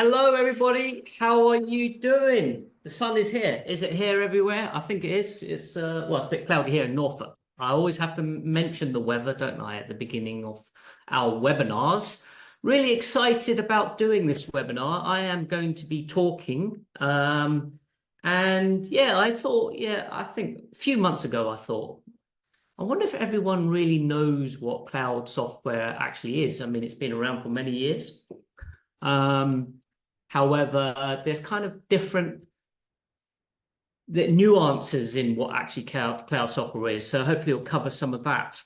Hello, everybody. How are you doing? The sun is here. Is it here everywhere? I think it is. It's a bit cloudy here in Norfolk. I always have to mention the weather, don't I, at the beginning of our webinars. Really excited about doing this webinar. I am going to be talking. And yeah, I think a few months ago, I wonder if everyone really knows what cloud software actually is. I mean, it's been around for many years. However, there's kind of different nuances in what actually cloud software is. So hopefully we'll cover some of that.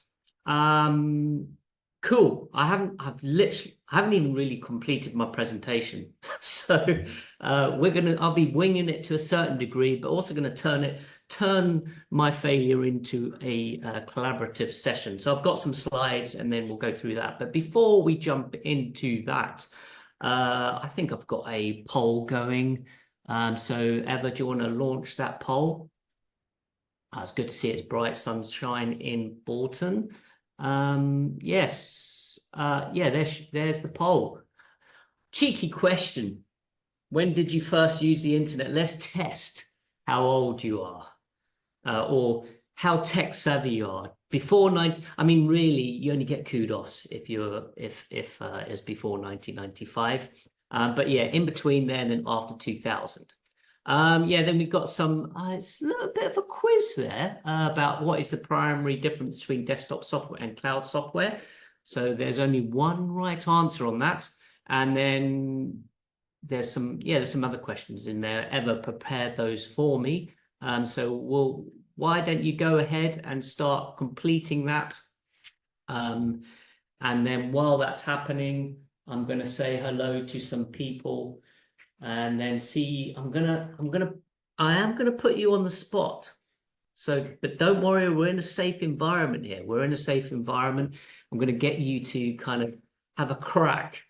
Cool. I haven't even really completed my presentation. So I'll be winging it to a certain degree, but also going to turn my failure into a collaborative session. So I've got some slides and then we'll go through that. But before we jump into that, I think I've got a poll going. So Eva, do you want to launch that poll? It's good to see it's bright sunshine in Bolton. Yes. Yeah, there's the poll. Cheeky question. When did you first use the internet? Let's test how old you are, or how tech savvy you are. Before 90, I mean, really, you only get kudos if it's before 1995. But yeah, in between then and after 2000. Yeah, then we've got some, it's a little bit of a quiz there about what is the primary difference between desktop software and cloud software. So there's only one right answer on that. And then there's some other questions in there. Eva prepared those for me. Why don't you go ahead and start completing that? And then while that's happening, I'm going to say hello to some people and then see, I am going to put you on the spot. So, but don't worry, we're in a safe environment here. We're in a safe environment. I'm going to get you to kind of have a crack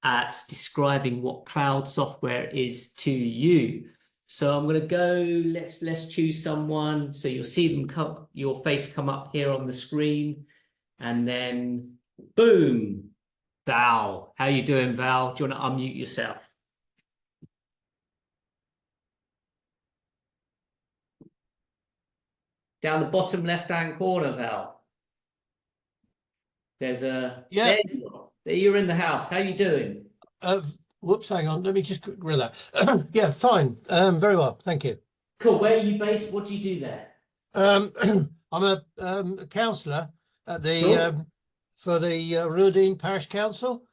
at describing what cloud software is to you. So I'm going to go, let's choose someone. So you'll see them your face come up here on the screen. And then, boom, Val. How you doing, Val? Do you want to unmute yourself? Down the bottom left-hand corner, Val. There's a... Yeah. There you're in the house. How you doing? Whoops, hang on. Let me just get rid of that. Yeah, fine. Very well. Thank you. Cool. Where are you based? What do you do there? I'm a councillor at the for the Rudine Parish Council.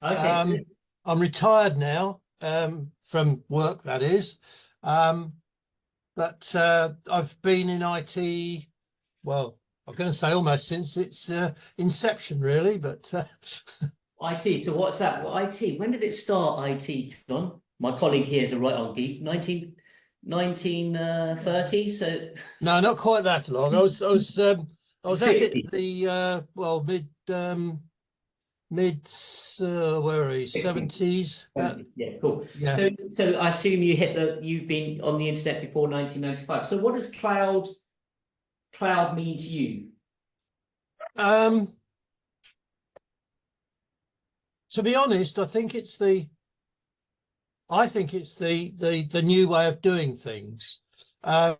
Okay. I'm retired now from work, that is. But I've been in IT, well, I'm going to say almost since its inception, really, but... IT, so what's that? Well, IT, when did it start, IT, John? My colleague here is a right on geek, 1930, so... No, not quite that long. I was at it the, where are we, 70s? Yeah, cool. Yeah. So I assume you've been on the internet before 1995. So what does cloud mean to you? To be honest, I think it's the new way of doing things. The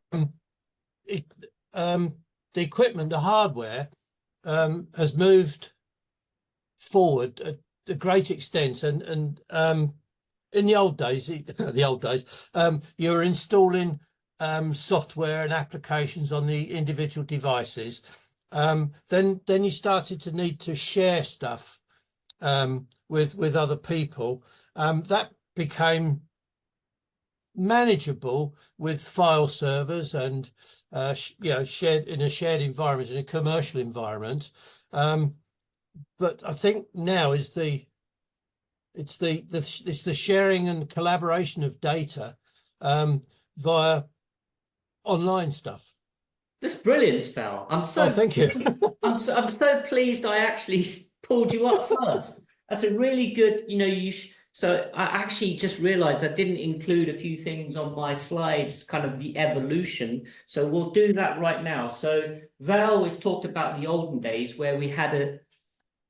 equipment, the hardware, has moved forward at a great extent, and in the old days, you were installing software and applications on the individual devices. Then you started to need to share stuff with other people. That became manageable with file servers and shared in a shared environment, in a commercial environment. But I think now it's the sharing and collaboration of data via online stuff. That's brilliant, Val. Oh, thank you. I'm so pleased I actually pulled you up first. That's a really good, so I actually just realized I didn't include a few things on my slides, kind of the evolution. So we'll do that right now. So Val has talked about the olden days where we had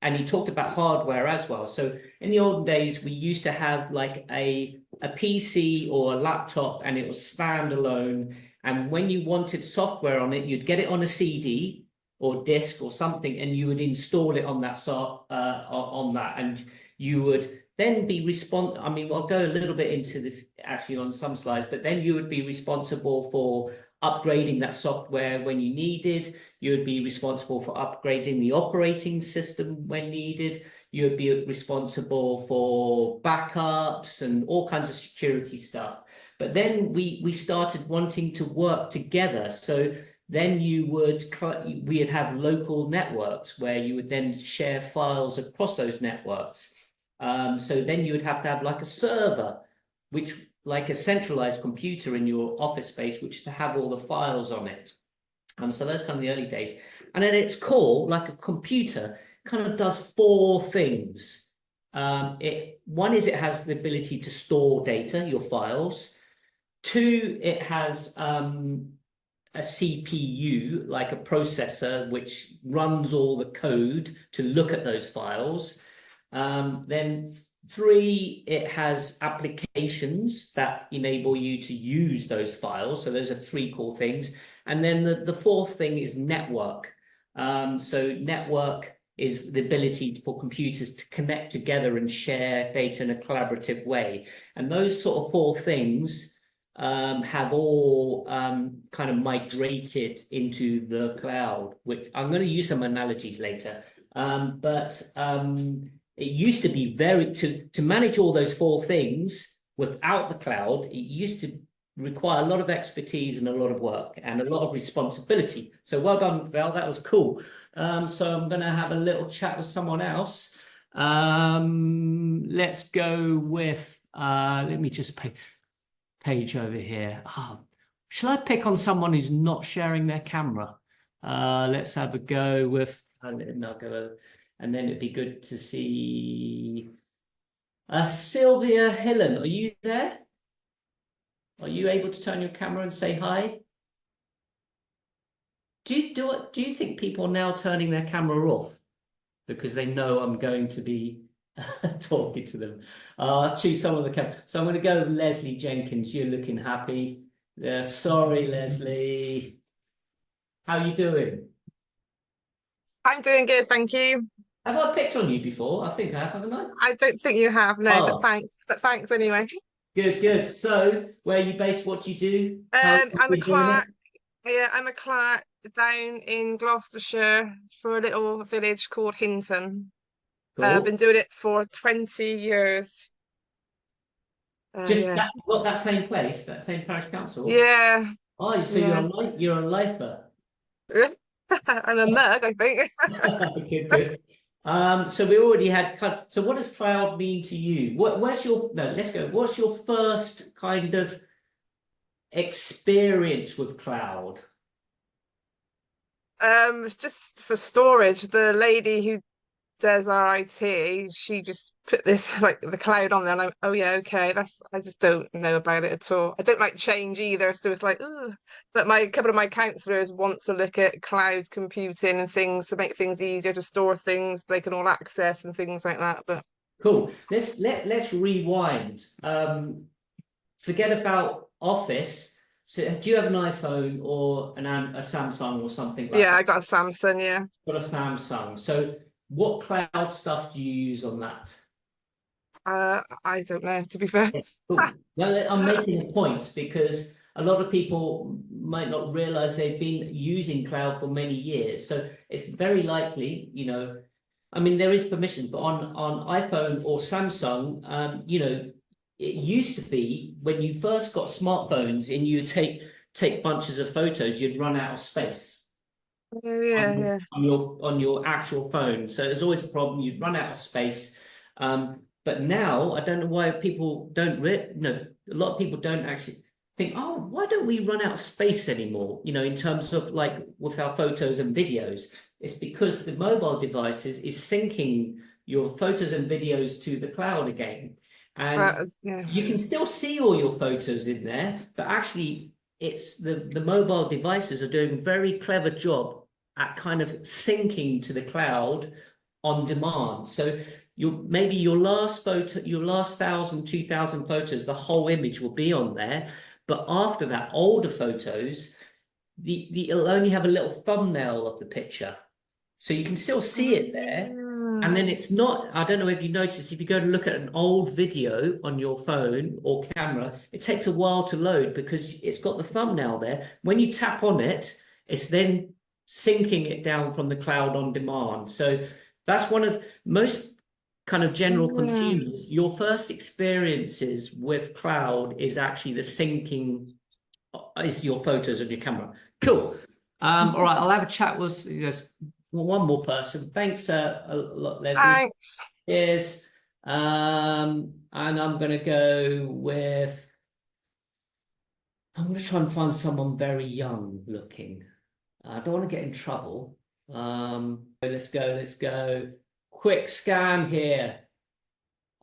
and he talked about hardware as well. So in the olden days, we used to have like a PC or a laptop, and it was standalone. And when you wanted software on it, you'd get it on a CD or disc or something, and you would install it on that on that, and you would then be responsible. I mean, I'll go a little bit into the actually on some slides, but then you would be responsible for upgrading that software when you needed. You would be responsible for upgrading the operating system when needed. You would be responsible for backups and all kinds of security stuff. But then we started wanting to work together. So then we'd have local networks where you would then share files across those networks. So then you would have to have like a server, which like a centralized computer in your office space, which to have all the files on it. And so those kind of the early days. And at its core, like a computer, kind of does four things. One is it has the ability to store data, your files. Two, it has a CPU, like a processor, which runs all the code to look at those files. Then three, it has applications that enable you to use those files. So those are three core things. And then the fourth thing is network. So network is the ability for computers to connect together and share data in a collaborative way. And those sort of four things have all kind of migrated into the cloud, which I'm going to use some analogies later. It used to be to manage all those four things without the cloud, it used to require a lot of expertise and a lot of work and a lot of responsibility. So well done, Val, that was cool. So I'm going to have a little chat with someone else. Let's go with, let me just page over here. Shall I pick on someone who's not sharing their camera? Let's have a go with, and then it'd be good to see Sylvia Hillen. Are you there? Are you able to turn your camera and say hi? Do you think people are now turning their camera off because they know I'm going to be talking to them? I'll choose some of the camera. So I'm going to go with Leslie Jenkins. You're looking happy. Sorry, Leslie. How are you doing? I'm doing good, thank you. Have I picked on you before? I think I have, haven't I? I don't think you have, no, but thanks. But thanks anyway. Good, good. So, where are you based? What do you do? I'm a clerk. Yeah, I'm a clerk down in Gloucestershire for a little village called Hinton. Cool. I've been doing it for 20 years. Just that same place, that same parish council? Yeah. Oh, so yeah. you're a lifer. I'm a mug, I think. Good, good. So we already had. So what does cloud mean to you? What's your first kind of experience with cloud? It's just for storage. The lady who does our IT, she just put this like the cloud on there, and I'm, oh yeah, okay, I just don't know about it at all. I don't like change either, so it's like, ooh. But a couple of my counsellors want to look at cloud computing and things to make things easier to store things they can all access and things like that. But cool. Let's rewind. Forget about Office. So do you have an iPhone or a Samsung or something like that? Yeah, I got a Samsung, yeah. Got a Samsung. So what cloud stuff do you use on that? I don't know, to be fair. Cool. Well, I'm making a point because a lot of people might not realize they've been using cloud for many years. So it's very likely, I mean, there is permission, but on iPhone or Samsung, it used to be when you first got smartphones and you take bunches of photos, you'd run out of space. On your actual phone. So there's always a problem. You'd run out of space. But now I don't know why people don't. A lot of people don't actually think, oh, why don't we run out of space anymore? In terms of like with our photos and videos, it's because the mobile devices is syncing your photos and videos to the cloud again, and you can still see all your photos in there, but actually it's the mobile devices are doing a very clever job at kind of syncing to the cloud on demand. So maybe your last photo, your last 1,000, 2,000 photos, the whole image will be on there. But after that, older photos, it'll only have a little thumbnail of the picture. So you can still see it there. And then it's not, I don't know if you noticed, if you go to look at an old video on your phone or camera, it takes a while to load because it's got the thumbnail there. When you tap on it, it's then syncing it down from the cloud on demand. So that's one of most kind of general consumers. Your first experiences with cloud is actually the syncing, is your photos on your camera. Cool. All right, I'll have a chat with just one more person. Thanks a lot, Leslie. Thanks. Cheers. And I'm going to go with, I'm going to try and find someone very young looking. I don't want to get in trouble. Let's go. Quick scan here.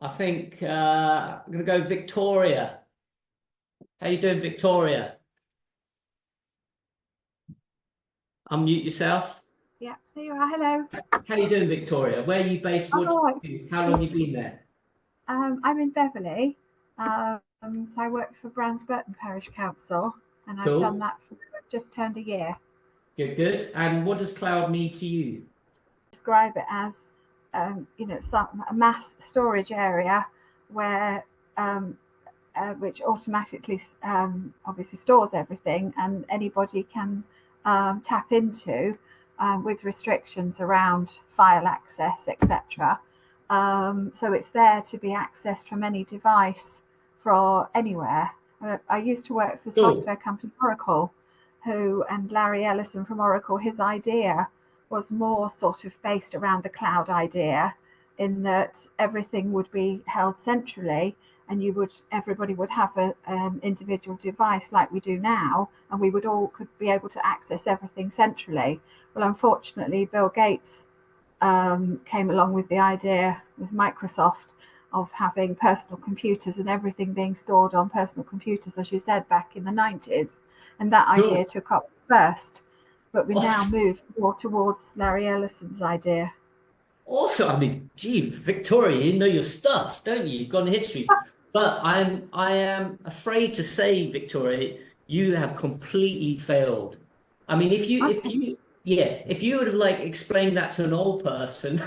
I think I'm going to go Victoria. How you doing, Victoria? Unmute yourself. Yeah, there you are. Hello. How you doing, Victoria? Where are you based? What do you do? How long have you been there? I'm in Beverley. So I work for Bransburton Parish Council, and I've Cool. done that for just turned a year. Good. And what does cloud mean to you? Describe it as, it's like a mass storage area where, which automatically, obviously stores everything, and anybody can tap into with restrictions around file access, etc. So it's there to be accessed from any device for anywhere. I used to work for software company Oracle, and Larry Ellison from Oracle, his idea was more sort of based around the cloud idea, in that everything would be held centrally, and everybody would have an individual device like we do now, and we could be able to access everything centrally. Well, unfortunately, Bill Gates came along with the idea with Microsoft of having personal computers and everything being stored on personal computers, as you said, back in the 90s. And that idea took up first. But we now moved more towards Larry Ellison's idea. Also, I mean, gee, Victoria, you know your stuff, don't you? You've got a history. But I am afraid to say, Victoria, you have completely failed. I mean, if you would have like explained that to an old person,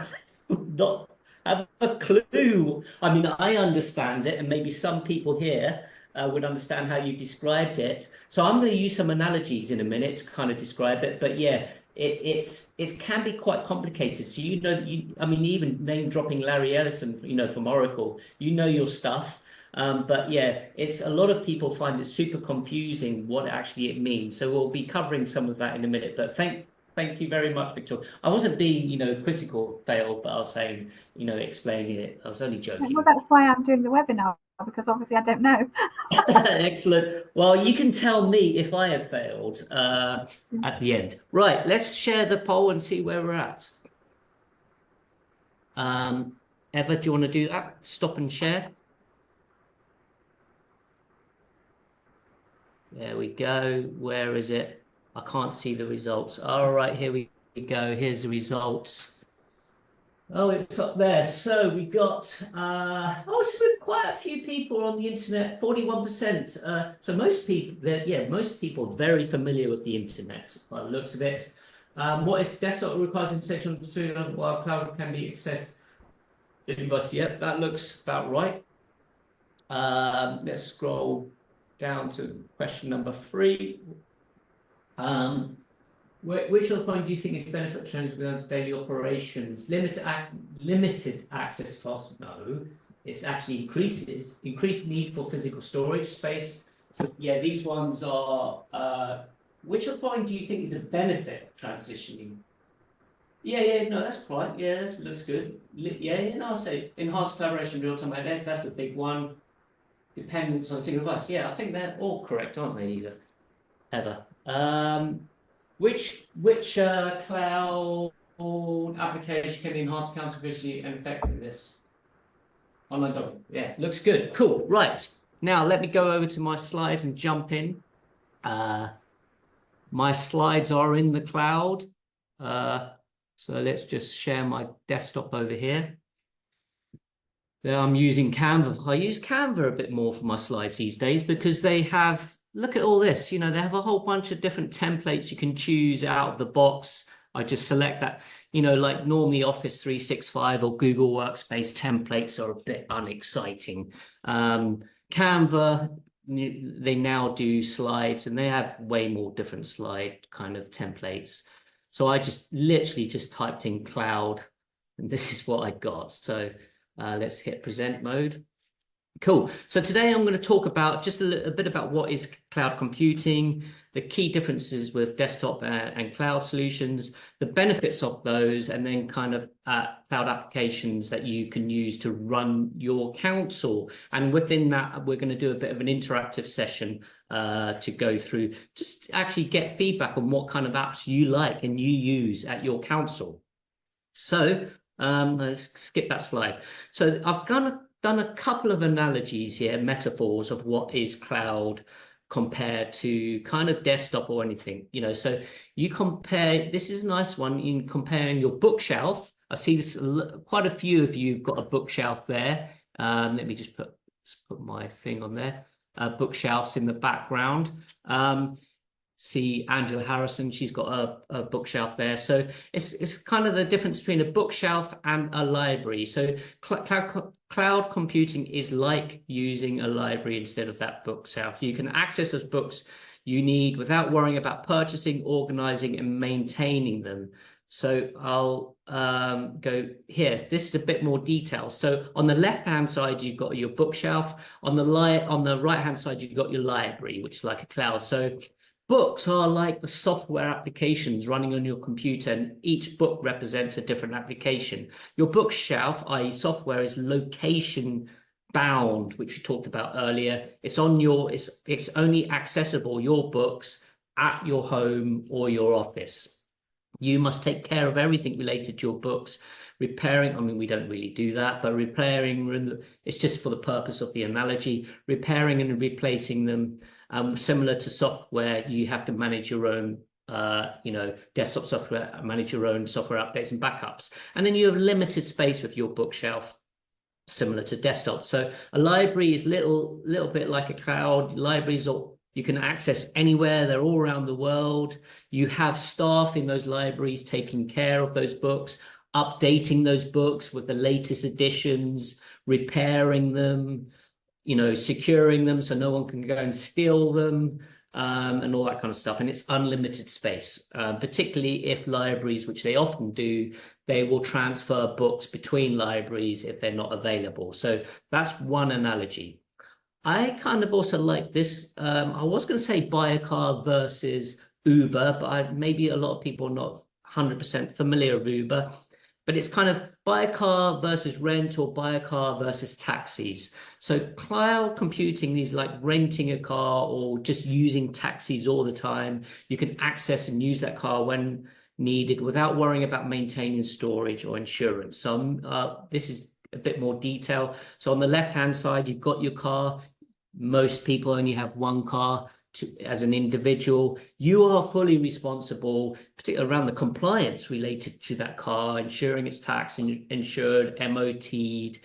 not have a clue. I mean, I understand it, and maybe some people here would understand how you described it. So I'm going to use some analogies in a minute to kind of describe it. But yeah, it can be quite complicated. So I mean, even name dropping Larry Ellison, from Oracle, your stuff. But yeah, it's a lot of people find it super confusing what actually it means. So we'll be covering some of that in a minute. But thank you very much, Victoria. I wasn't being, critical, failed, but I was saying, explaining it. I was only joking. Well, that's why I'm doing the webinar, because obviously I don't know. Excellent. Well, you can tell me if I have failed at the end. Right, let's share the poll and see where we're at. Eva, do you want to do that? Stop and share. There we go. Where is it? I can't see the results. All right, here we go. Here's the results. Oh, it's up there. So we got, so quite a few people on the internet, 41%. So most people are very familiar with the internet by the looks of it. What is desktop requires intersection while cloud can be accessed? Yep, that looks about right. Let's scroll down to question number 3. Which of the following do you think is benefit trends regarding daily operations? Limited access to files? No, it's actually increased need for physical storage space. So yeah, these ones are. Which of the following do you think is a benefit of transitioning? Yeah, no, that's right. Yeah, that looks good. No, I'll say enhanced collaboration, real-time identity. That's a big one. Dependence on a single device. Yeah, I think they're all correct, aren't they? Ever. Which cloud application can enhance council efficiency and effectiveness? Online document. Yeah, looks good. Cool. Right. Now let me go over to my slides and jump in. My slides are in the cloud. So let's just share my desktop over here. There I'm using Canva. I use Canva a bit more for my slides these days because they have, look at all this, you know, they have a whole bunch of different templates you can choose out of the box. I just select that, you know, like normally Office 365 or Google Workspace templates are a bit unexciting. Canva, they now do slides and they have way more different slide kind of templates. So I just literally just typed in cloud and this is what I got. So let's hit present mode. Cool. So today I'm going to talk about just a bit about what is cloud computing, the key differences with desktop and cloud solutions, the benefits of those, and then kind of cloud applications that you can use to run your council. And within that, we're going to do a bit of an interactive session to go through, just actually get feedback on what kind of apps you like and you use at your council. So let's skip that slide. So I've done a couple of analogies here, metaphors of what is cloud compared to kind of desktop or anything, you know. So you compare, this is a nice one in comparing your bookshelf. I see this, quite a few of you have got a bookshelf there. Let me just put my thing on there. Bookshelves in the background. See Angela Harrison, she's got a bookshelf there. So it's kind of the difference between a bookshelf and a library. So cloud computing is like using a library instead of that bookshelf. You can access those books you need without worrying about purchasing, organizing, and maintaining them. So I'll go here. This is a bit more detail. So on the left-hand side, you've got your bookshelf. On the right-hand side, you've got your library, which is like a cloud. So books are like the software applications running on your computer, and each book represents a different application. Your bookshelf, i.e. software, is location bound, which we talked about earlier. It's on your, it's only accessible, your books, at your home or your office. You must take care of everything related to your books. Repairing, I mean, we don't really do that, but repairing, it's just for the purpose of the analogy, repairing and replacing them. Similar to software, you have to manage your own, you know, desktop software, manage your own software updates and backups. And then you have limited space with your bookshelf, similar to desktop. So a library is little bit like a cloud. Libraries are, you can access anywhere. They're all around the world. You have staff in those libraries taking care of those books, updating those books with the latest editions, repairing them, you know, securing them so no one can go and steal them, and all that kind of stuff. And it's unlimited space, particularly if libraries, which they often do, they will transfer books between libraries if they're not available. So that's one analogy. I kind of also like this. I was going to say buy a car versus Uber, but maybe a lot of people are not 100% familiar with Uber. But it's kind of buy a car versus rent or buy a car versus taxis. So cloud computing is like renting a car or just using taxis all the time. You can access and use that car when needed without worrying about maintaining storage or insurance. So this is a bit more detail. So on the left-hand side, you've got your car. Most people only have one car. As an individual, you are fully responsible, particularly around the compliance related to that car, ensuring it's taxed, insured, MOT'd.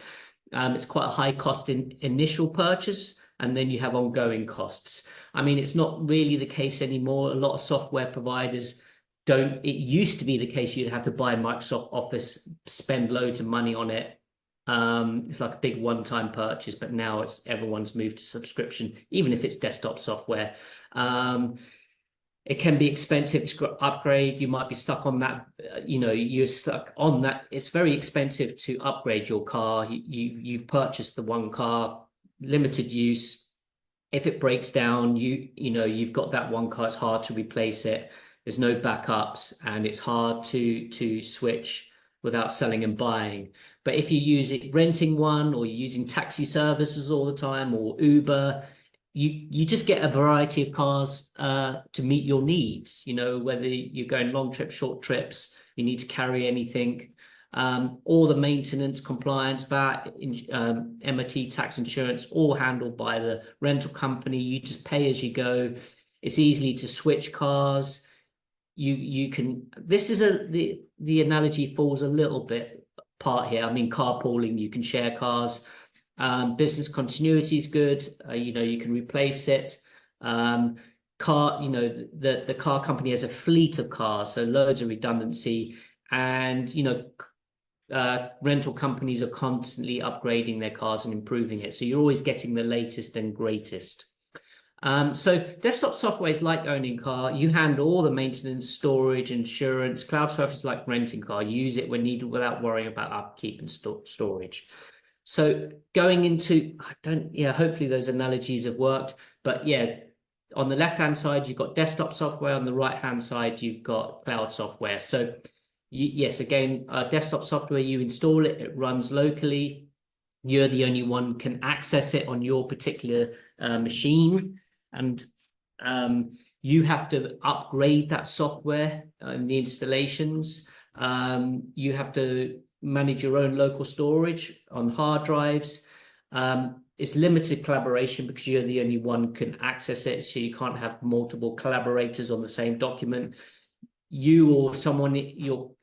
It's quite a high cost initial purchase, and then you have ongoing costs. I mean, it's not really the case anymore. A lot of software providers don't. It used to be the case you'd have to buy Microsoft Office, spend loads of money on it. It's like a big one-time purchase, but now it's everyone's moved to subscription, even if it's desktop software. It can be expensive to upgrade. You might be stuck on that, you know, you're stuck on that. It's very expensive to upgrade your car. You've purchased the one car, limited use. If it breaks down, you know, you've got that one car, it's hard to replace it. There's no backups and it's hard to switch without selling and buying. But if you're using renting one or you're using taxi services all the time or Uber, you just get a variety of cars to meet your needs. You know, whether you're going long trips, short trips, you need to carry anything. All the maintenance, compliance, VAT, MOT, tax, insurance, all handled by the rental company. You just pay as you go. It's easy to switch cars. You can, this is the analogy falls a little bit apart here. I mean, carpooling, you can share cars. Business continuity is good. You know, you can replace it. Car, you know, the car company has a fleet of cars, so loads of redundancy. And, you know, rental companies are constantly upgrading their cars and improving it. So you're always getting the latest and greatest. So desktop software is like owning a car. You handle all the maintenance, storage, insurance. Cloud software is like renting a car. You use it when needed without worrying about upkeep and storage. So going into, hopefully those analogies have worked. But yeah, on the left-hand side, you've got desktop software. On the right-hand side, you've got cloud software. So yes, again, desktop software, you install it, it runs locally. You're the only one can access it on your particular machine. And you have to upgrade that software and the installations. You have to manage your own local storage on hard drives. It's limited collaboration because you're the only one can access it, so you can't have multiple collaborators on the same document. You or someone,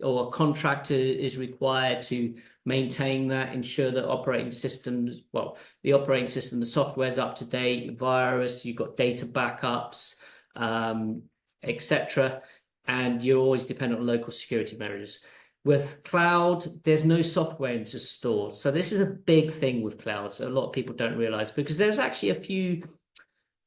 or a contractor is required to maintain that, ensure that operating systems, well, the operating system, the software is up to date, virus, you've got data backups, etc. And you're always dependent on local security measures. With cloud, there's no software installed. So this is a big thing with clouds. A lot of people don't realize, because there's actually a few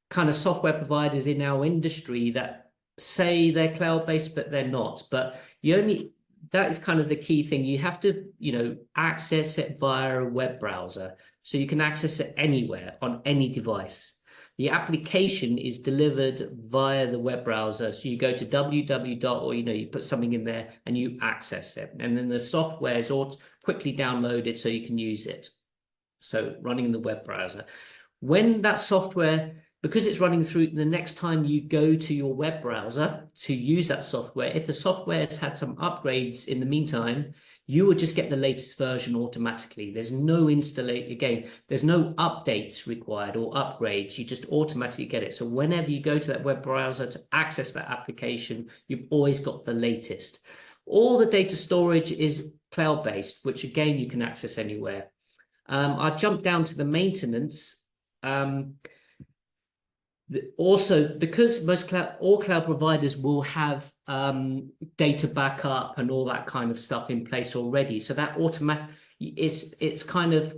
kind of software providers in our industry that say they're cloud-based, but they're not. But that is kind of the key thing. You have to, you know, access it via a web browser. So you can access it anywhere on any device. The application is delivered via the web browser. So you go to www. Or, you know, you put something in there and you access it. And then the software is all quickly downloaded so you can use it. So running in the web browser. When that software, because it's running through, the next time you go to your web browser to use that software, if the software has had some upgrades in the meantime, you will just get the latest version automatically. There's no there's no updates required or upgrades. You just automatically get it. So whenever you go to that web browser to access that application, you've always got the latest. All the data storage is cloud-based, which again, you can access anywhere. I'll jump down to the maintenance. Also, because all cloud providers will have data backup and all that kind of stuff in place already, so that it's kind of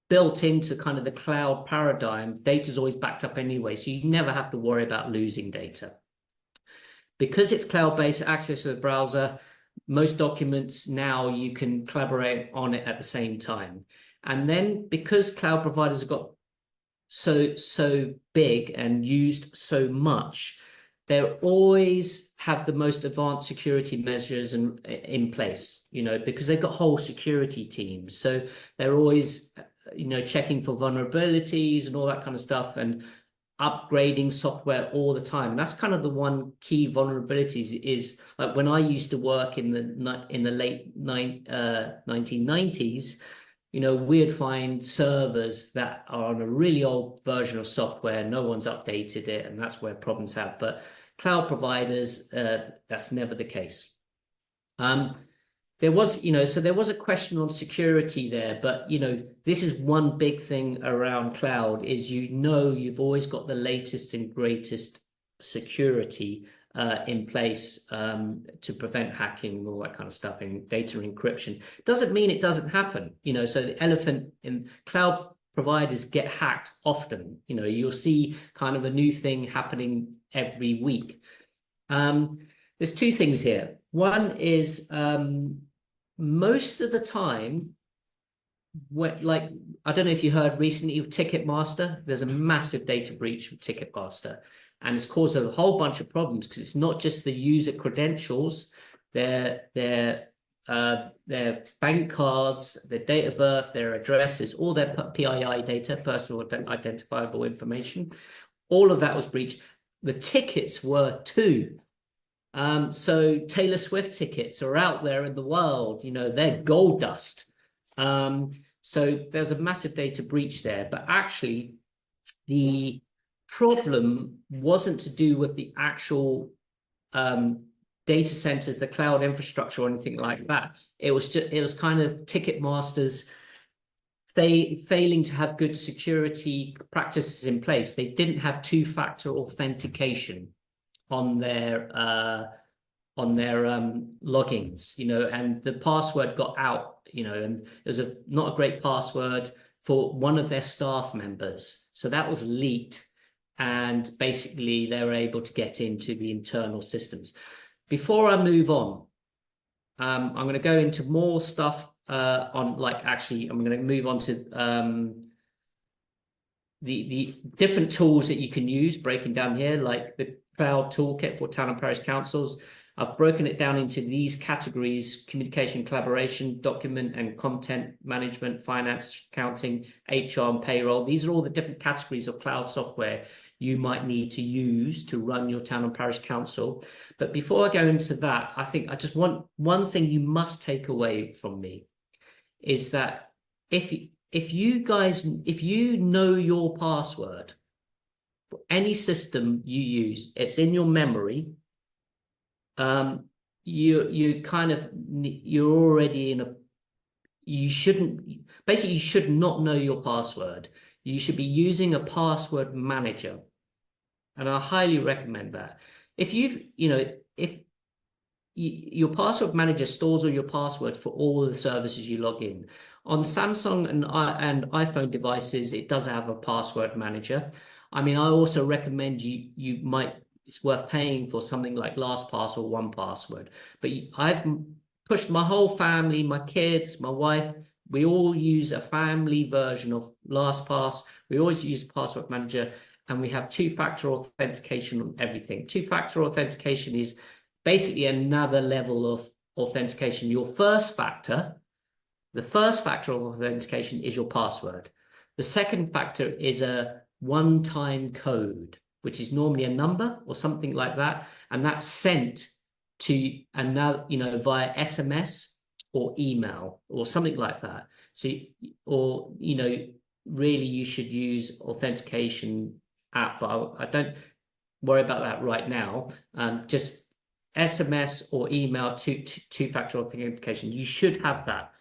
built into kind of the cloud paradigm. Data is always backed up anyway, so you never have to worry about losing data. Because it's cloud-based, access to the browser, most documents now you can collaborate on it at the same time. And then because cloud providers have got so big and used so much, they always have the most advanced security measures in place, you know, because they've got whole security teams. So they're always, you know, checking for vulnerabilities and all that kind of stuff, and upgrading software all the time. And that's kind of the one key vulnerabilities is, like, when I used to work in the late 1990s, you know, we'd find servers that are on a really old version of software. No one's updated it, and that's where problems have. But cloud providers, that's never the case. There was, you know, so there was a question on security there, but, you know, this is one big thing around cloud is, you know, you've always got the latest and greatest security in place to prevent hacking and all that kind of stuff, and data encryption. Doesn't mean it doesn't happen, you know. So the elephant in cloud providers get hacked often. You know, you'll see kind of a new thing happening every week. There's two things here. One is most of the time, like, I don't know if you heard recently of Ticketmaster. There's a massive data breach with Ticketmaster. And it's caused a whole bunch of problems, because it's not just the user credentials, their bank cards, their date of birth, their addresses, all their PII data, personal identifiable information. All of that was breached. The tickets were too. So Taylor Swift tickets are out there in the world, you know, they're gold dust. So there's a massive data breach there, but actually the problem wasn't to do with the actual data centers, the cloud infrastructure, or anything like that. It was kind of Ticketmaster's failing to have good security practices in place. They didn't have two-factor authentication on their logins, you know, and the password got out, you know, and it was not a great password for one of their staff members. So that was leaked, and basically they were able to get into the internal systems. Before I move on, I'm going to go into more stuff on, like, actually, I'm going to move on to the different tools that you can use, breaking down here, like the cloud toolkit for town and parish councils. I've broken it down into these categories: communication, collaboration, document and content management, finance, accounting, HR, and payroll. These are all the different categories of cloud software you might need to use to run your town and parish council. But before I go into that, I think I just want one thing you must take away from me is that if you know your password for any system you use, it's in your memory. You're already in a, you should not know your password. You should be using a password manager, and I highly recommend that. If your password manager stores all your passwords for all the services you log in. On Samsung and iPhone devices, it does have a password manager. I mean, I also recommend it's worth paying for something like LastPass or 1Password. But I've pushed my whole family, my kids, my wife, we all use a family version of LastPass. We always use password manager, and we have two-factor authentication on everything. Two-factor authentication is basically another level of authentication. The first factor of authentication is your password. The second factor is a one-time code, which is normally a number or something like that, and that's sent to another, via SMS or email or something like that. So, really you should use authentication app, but I don't worry about that right now. Just SMS or email, two-factor authentication. You should have that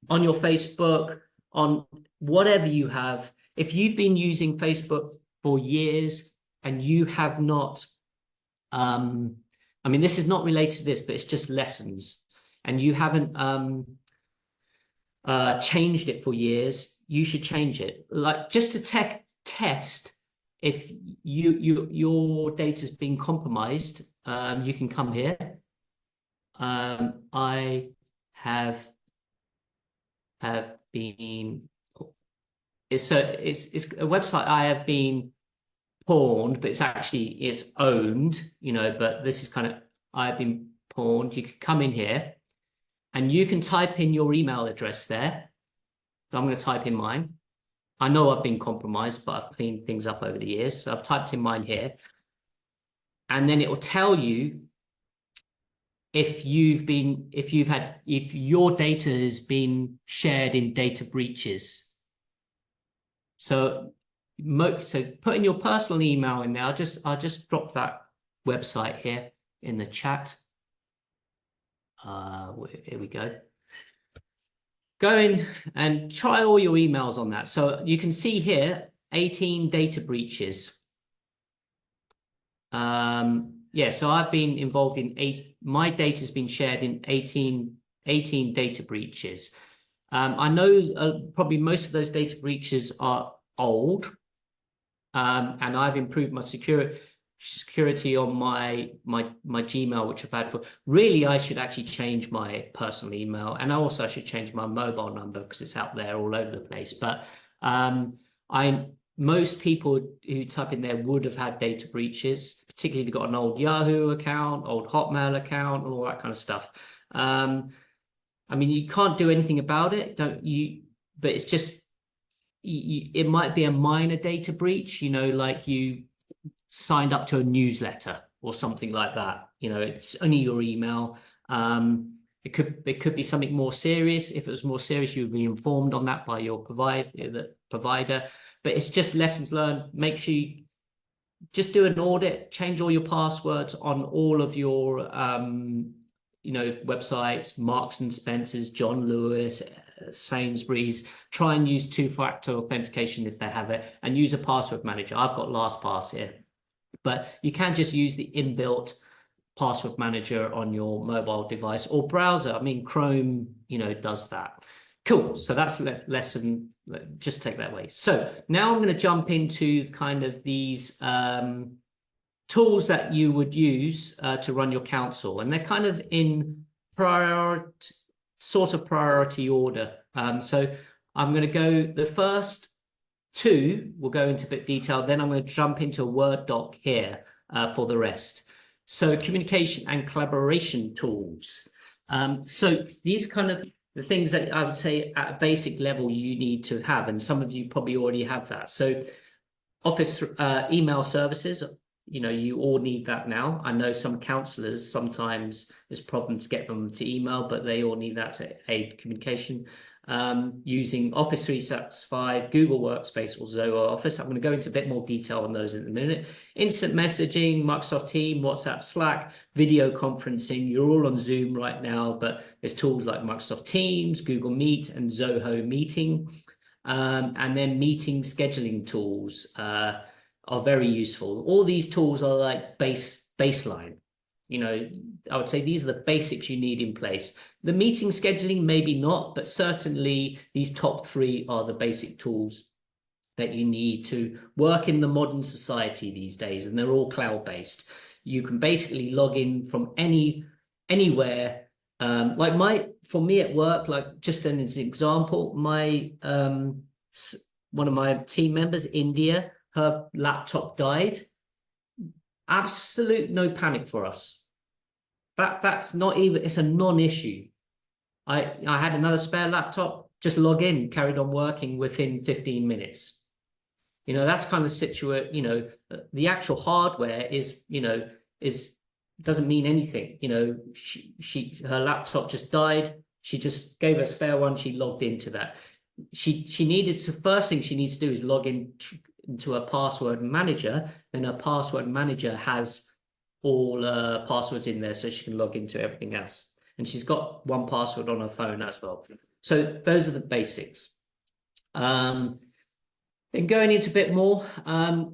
on your Facebook, on whatever you have. If you've been using Facebook for years and you have not, I mean, this is not related to this, but it's just lessons, and you haven't changed it for years, you should change it. Like, just to test if your data's been compromised, you can come here. I have been, it's a website I have been pawned, but it's owned, but this is kind of, I've been pawned. You could come in here and you can type in your email address there. So I'm going to type in mine. I know I've been compromised, but I've cleaned things up over the years. So I've typed in mine here. And then it will tell you if your data has been shared in data breaches. So put in your personal email in there. I'll just drop that website here in the chat. Here we go. Go in and try all your emails on that. So you can see here 18 data breaches. So I've been involved in my data has been shared in 18 data breaches. I know probably most of those data breaches are old, and I've improved my security on my Gmail, which I've had for, really, I should actually change my personal email, and I should change my mobile number because it's out there all over the place. But most people who type in there would have had data breaches, particularly if you've got an old Yahoo account, old Hotmail account, and all that kind of stuff. I mean, you can't do anything about it, but it's just, it might be a minor data breach, like you signed up to a newsletter or something like that. It's only your email. It could be something more serious. If it was more serious, you would be informed on that by your provider. But it's just lessons learned. Make sure just do an audit, change all your passwords on all of your websites, Marks and Spencer's, John Lewis, Sainsbury's. Try and use two-factor authentication if they have it, and use a password manager. I've got LastPass here, but you can just use the inbuilt password manager on your mobile device or browser. I mean, Chrome, does that. Cool. So that's lesson. Just take that away. So now I'm going to jump into kind of these tools that you would use to run your council, and they're kind of in priority order. So I'm going to go, the first two, we'll go into a bit of detail, then I'm going to jump into a Word doc here for the rest. So communication and collaboration tools. So these kind of the things that I would say at a basic level you need to have, and some of you probably already have that. So Office email services, you all need that now. I know some councillors, sometimes there's problems to get them to email, but they all need that to aid communication. Using Office 365, Google Workspace, or Zoho Office. I'm going to go into a bit more detail on those in a minute. Instant messaging, Microsoft Teams, WhatsApp, Slack, video conferencing. You're all on Zoom right now, but there's tools like Microsoft Teams, Google Meet, and Zoho Meeting. And then meeting scheduling tools are very useful. All these tools are like baseline. I would say these are the basics you need in place. The meeting scheduling, maybe not, but certainly these top three are the basic tools that you need to work in the modern society these days, and they're all cloud-based. You can basically log in from anywhere. For me at work, like just as an example, my one of my team members, India, her laptop died. Absolute no panic for us. That's not even, it's a non-issue. I had another spare laptop, just log in, carried on working within 15 minutes. That's kind of situation, the actual hardware doesn't mean anything. Her laptop just died. She just gave her spare one. She logged into that. She needed to, first thing she needs to do is log into a password manager. Then a password manager has all passwords in there, so she can log into everything else. And she's got one password on her phone as well. So those are the basics. Then going into a bit more,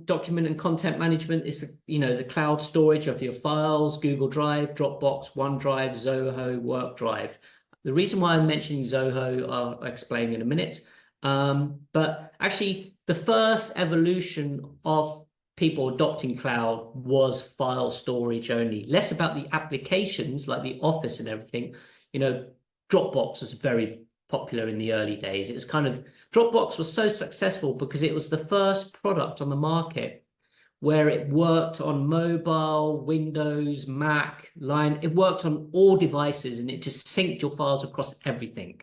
document and content management is the cloud storage of your files, Google Drive, Dropbox, OneDrive, Zoho, WorkDrive. The reason why I'm mentioning Zoho, I'll explain in a minute. But actually, the first evolution of people adopting cloud was file storage only, less about the applications like the Office and everything. Dropbox was very popular in the early days. It was kind of, Dropbox was so successful because it was the first product on the market where it worked on mobile, Windows, Mac, Line. It worked on all devices, and it just synced your files across everything.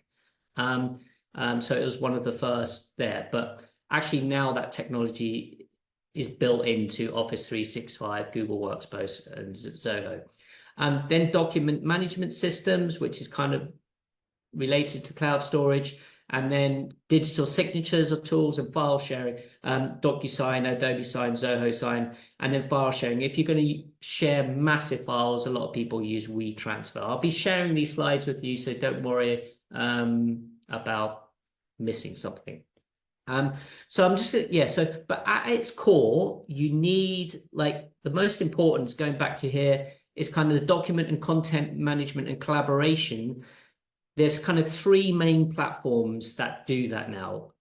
So it was one of the first there. But actually now that technology is built into Office 365, Google Workspace, and Zoho. Then document management systems, which is kind of related to cloud storage, and then digital signatures of tools and file sharing, DocuSign, Adobe Sign, Zoho Sign, and then file sharing. If you're going to share massive files, a lot of people use WeTransfer. I'll be sharing these slides with you, so don't worry about missing something. So I'm just but at its core, you need, like, the most important, going back to here, is kind of the document and content management and collaboration. There's kind of three main platforms that do that now.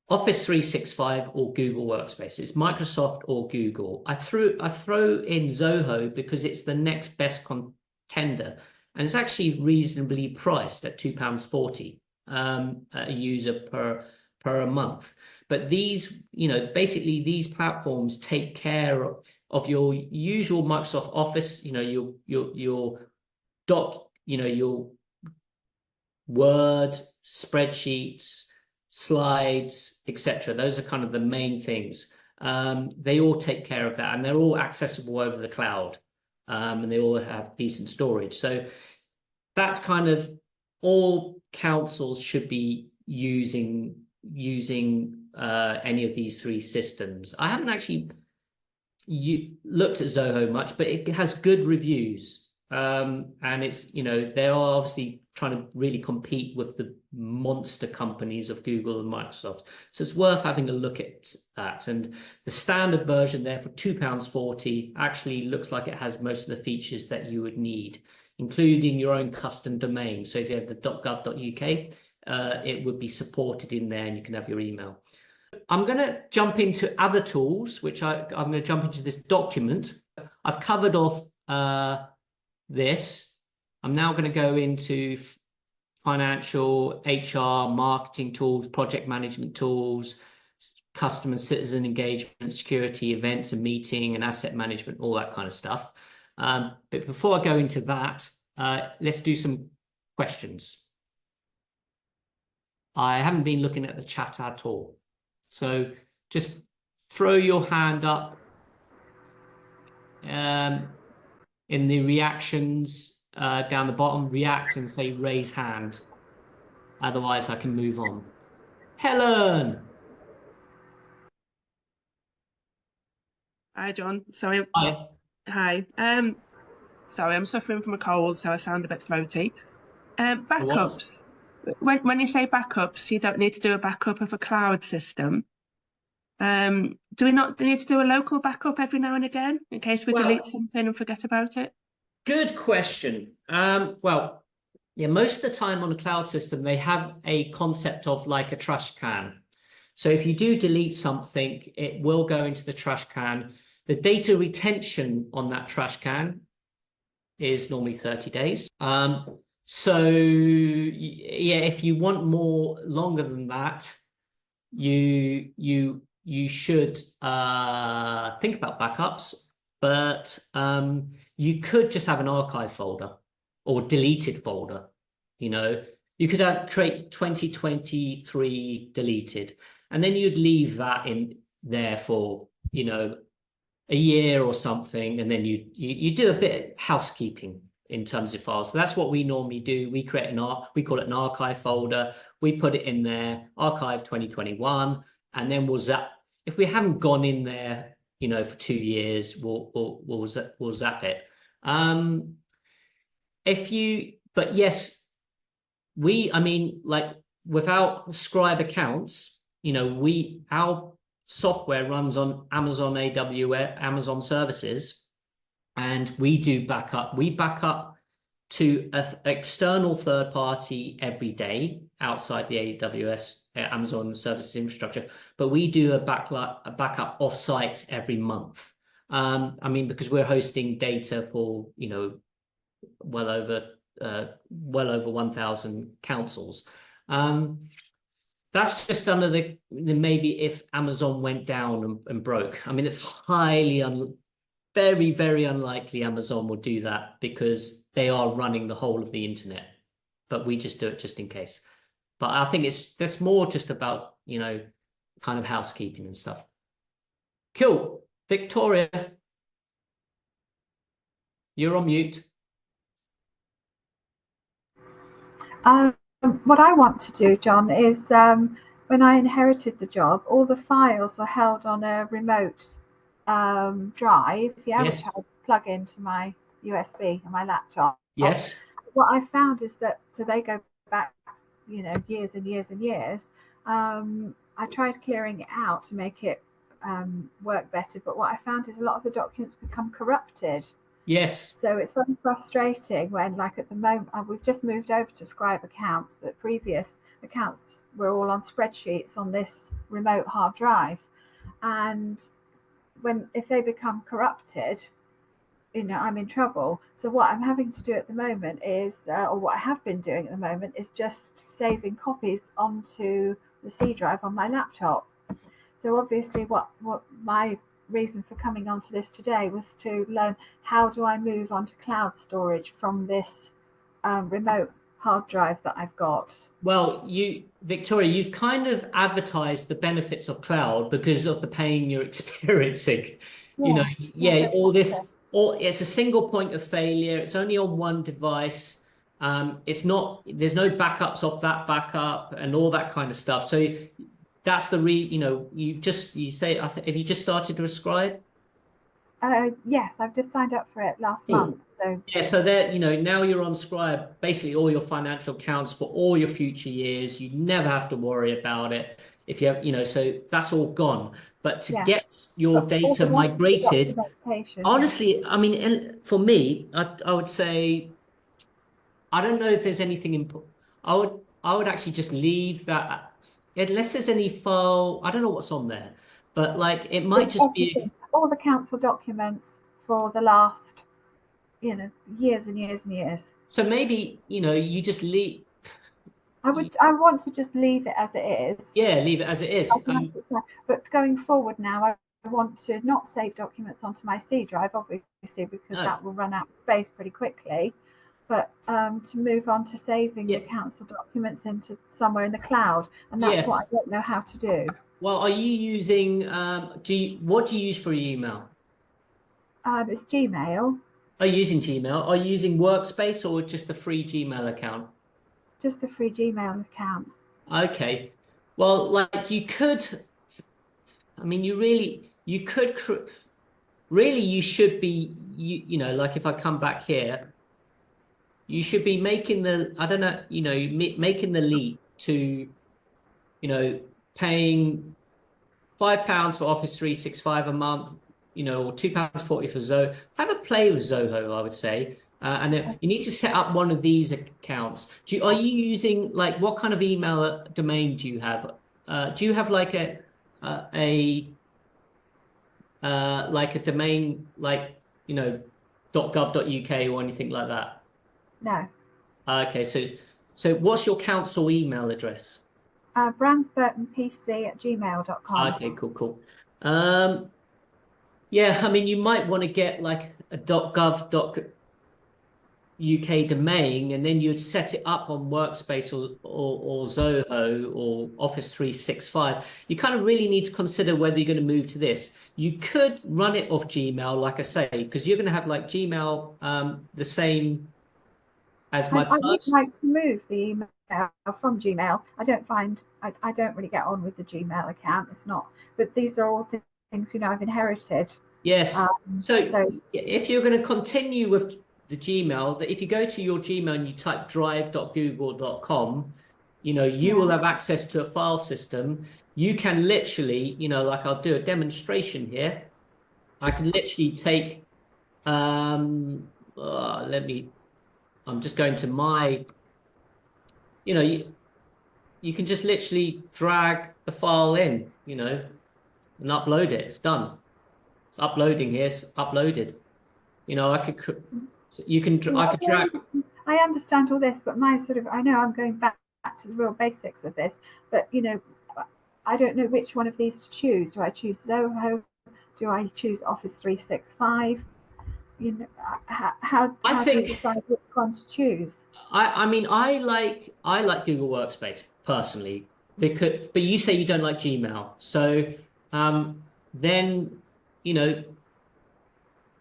Office 365 or Google Workspace. It's Microsoft or Google. I throw in Zoho because it's the next best contender, and it's actually reasonably priced at £2.40 a user per a month. But these, basically these platforms take care of your usual Microsoft Office, your doc, your Word, spreadsheets, slides, etc. Those are kind of the main things. They all take care of that, and they're all accessible over the cloud, and they all have decent storage. So that's kind of all councils should be using any of these three systems. I haven't actually you looked at Zoho much, but it has good reviews. And it's, you know, they're obviously trying to really compete with the monster companies of Google and Microsoft. So it's worth having a look at that. And the standard version there for £2.40 actually looks like it has most of the features that you would need, including your own custom domain. So if you have the .gov.uk, it would be supported in there and you can have your email. I'm going to jump into other tools, which I'm going to jump into this document. I've covered off this. I'm now going to go into financial, HR, marketing tools, project management tools, customer and citizen engagement, security, events and meeting and asset management, all that kind of stuff. But before I go into that, let's do some questions. I haven't been looking at the chat at all. So just throw your hand up in the reactions down the bottom, react and say raise hand. Otherwise I can move on. Helen. Hi, John. Sorry. Hi. Hi. Sorry, I'm suffering from a cold, so I sound a bit throaty. Backups. When you say backups, you don't need to do a backup of a cloud system. Do we not need to do a local backup every now and again in case we delete something and forget about it? Good question. Well, yeah, most of the time on a cloud system, they have a concept of like a trash can. So if you do delete something, it will go into the trash can. The data retention on that trash can is normally 30 days. So yeah, if you want more longer than that, you should think about backups, but you could just have an archive folder or deleted folder. You know, you could create 2023 deleted, and then you'd leave that in there for, you know, a year or something, and then you do a bit of housekeeping in terms of files. So that's what we normally do. We create we call it an archive folder. We put it in there, archive 2021, and then we'll zap. If we haven't gone in there, you know, for 2 years, we'll zap it. But yes, I mean, like without Scribe accounts, you know, our software runs on Amazon AWS, Amazon services, and we do backup. We back up to an external third party every day outside the AWS, Amazon services infrastructure, but we do a backup offsite every month. I mean, because we're hosting data for, you know, well over 1,000 councils. That's just under the maybe if Amazon went down and broke. I mean, it's very, very unlikely Amazon will do that because they are running the whole of the internet, but we just do it just in case. But I think that's more just about, you know, kind of housekeeping and stuff. Cool. Victoria, you're on mute. What I want to do, John, is when I inherited the job, all the files are held on a remote drive, Yes. which I plug into my USB on my laptop. Yes. What I found is that, so they go back, you know, years and years and years. I tried clearing it out to make it work better, but what I found is a lot of the documents become corrupted. Yes. So it's very frustrating when, like at the moment, we've just moved over to Scribe accounts, but previous accounts were all on spreadsheets on this remote hard drive. And if they become corrupted, you know, I'm in trouble. So what I'm having to do at the moment is, or what I have been doing at the moment is just saving copies onto the C drive on my laptop. So obviously what my reason for coming onto this today was to learn how do I move onto cloud storage from this remote hard drive that I've got. Well, Victoria, you've kind of advertised the benefits of cloud because of the pain you're experiencing. You know, it's a single point of failure. It's only on one device. There's no backups off that backup and all that kind of stuff. So that's you say, have you just started to Scribe? Yes, I've just signed up for it last month. So yeah, so there, now you're on Scribe, basically all your financial accounts for all your future years. You never have to worry about it. If you have, so that's all gone. But to get your but all data the migrated, documentation, honestly, I mean, for me, I would say, I don't know if there's anything important. I would actually just leave that unless there's any file. I don't know what's on there, but like it might it's just everything, be. all the council documents for the last, years and years and years. So maybe, you just leave. I want to just leave it as it is. Yeah, leave it as it is. But going forward now, I want to not save documents onto my C drive, obviously, because that will run out of space pretty quickly. But to move on to saving the council documents into somewhere in the cloud, and that's what I don't know how to do. Well, are you using? What do you use for your email? It's Gmail. Are you using Gmail? Are you using Workspace or just the free Gmail account? Just the free Gmail account. Okay. Well, like you could. I mean, you could. Really, you should be. Like if I come back here, you should be making the. I don't know. Making the leap to, paying £5 for Office 365 a month, or £2.40 for Zoho. Have a play with Zoho, I would say. And then you need to set up one of these accounts. Are you using what kind of email domain do you have? Do you have like a domain .gov.uk or anything like that? No. Okay, so what's your council email address? BransburtonPC@gmail.com. Okay, cool. Yeah, I mean, you might want to get like a .gov.uk domain, and then you'd set it up on Workspace or Zoho or Office 365. You kind of really need to consider whether you're going to move to this. You could run it off Gmail, like I say, because you're going to have like Gmail the same as my I would like to move the email from Gmail. I don't really get on with the Gmail account. It's not, but these are all things I've inherited. Yes. So if you're going to continue with the Gmail, that if you go to your Gmail and you type drive.google.com, you will have access to a file system. You can literally, like I'll do a demonstration here. I can literally take, I'm just going to my, you can just literally drag the file in, and upload it. It's done. It's uploading here. It's uploaded. I could drag. I understand all this, but I know I'm going back to the real basics of this, but I don't know which one of these to choose. Do I choose Zoho? Do I choose Office 365? How do you decide which one to choose? I mean, I like Google Workspace personally, but you say you don't like Gmail, so then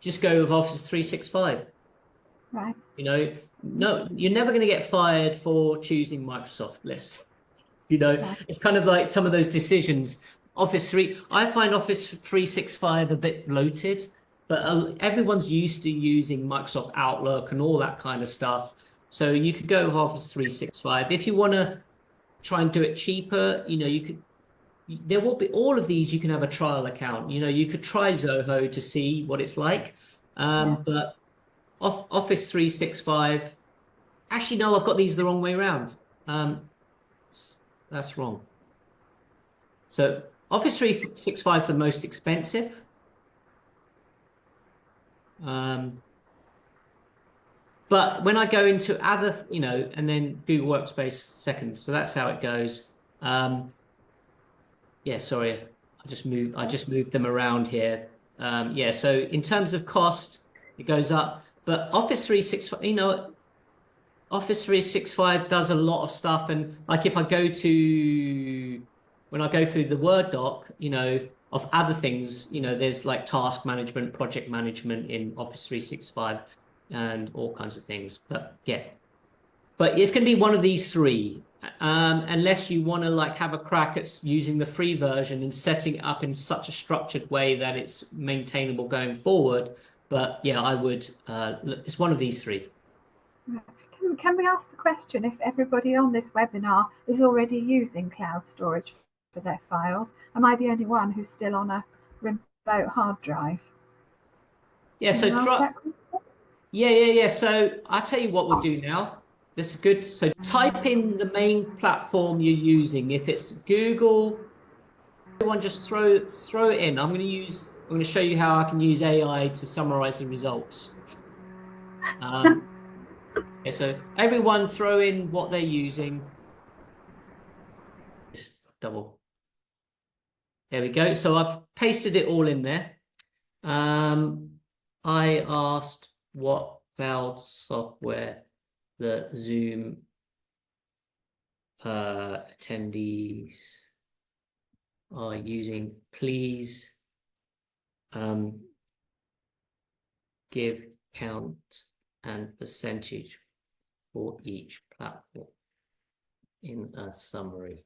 just go with Office 365. Right. No, you're never going to get fired for choosing Microsoft lists. It's kind of like some of those decisions. I find Office 365 a bit bloated, but everyone's used to using Microsoft Outlook and all that kind of stuff. So you could go with Office 365. If you want to try and do it cheaper, there will be all of these. You can have a trial account. You could try Zoho to see what it's like. But Office 365, actually, no, I've got these the wrong way around. That's wrong. So Office 365 is the most expensive. But when I go into other, and then Google Workspace second, so that's how it goes. Yeah, sorry, I just moved them around here. Yeah, so in terms of cost, it goes up. But Office 365, Office 365 does a lot of stuff, and like when I go through the Word doc, of other things, there's like task management, project management in Office 365 and all kinds of things. But yeah, but it's going to be one of these three. unless you want to like have a crack at using the free version and setting it up in such a structured way that it's maintainable going forward. But yeah, I would, it's one of these three. Can we ask the question if everybody on this webinar is already using cloud storage for their files? Am I the only one who's still on a remote hard drive? Yeah, yeah. So I'll tell you what we'll do now. This is good. So type in the main platform you're using. If it's Google, everyone just throw it in. I'm going to show you how I can use AI to summarize the results. Okay, so everyone throw in what they're using. Just double. There we go. So I've pasted it all in there. I asked what cloud software the Zoom attendees are using. Please give count and percentage for each platform in a summary.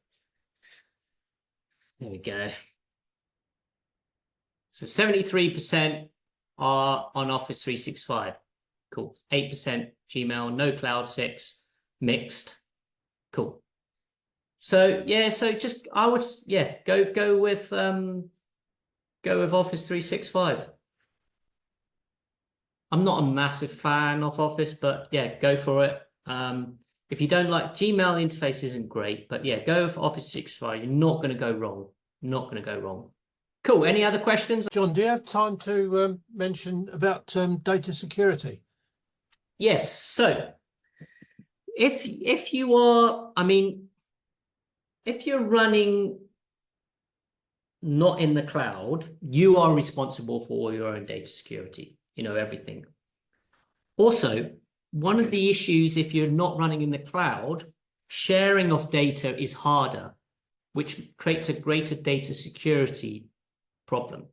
There we go. So 73% are on Office 365. Cool. 8% Gmail, no cloud, 6 mixed. Cool. So yeah, so just I would go with Office 365. I'm not a massive fan of Office, but yeah, go for it. If you don't like Gmail, the interface isn't great, but yeah, go for Office 365. You're not going to go wrong. Not going to go wrong. Cool. Any other questions? John, do you have time to mention about data security? Yes. So if you are, I mean, if you're running not in the cloud, you are responsible for all your own data security, everything. Also, one of the issues if you're not running in the cloud, sharing of data is harder, which creates a greater data security problem.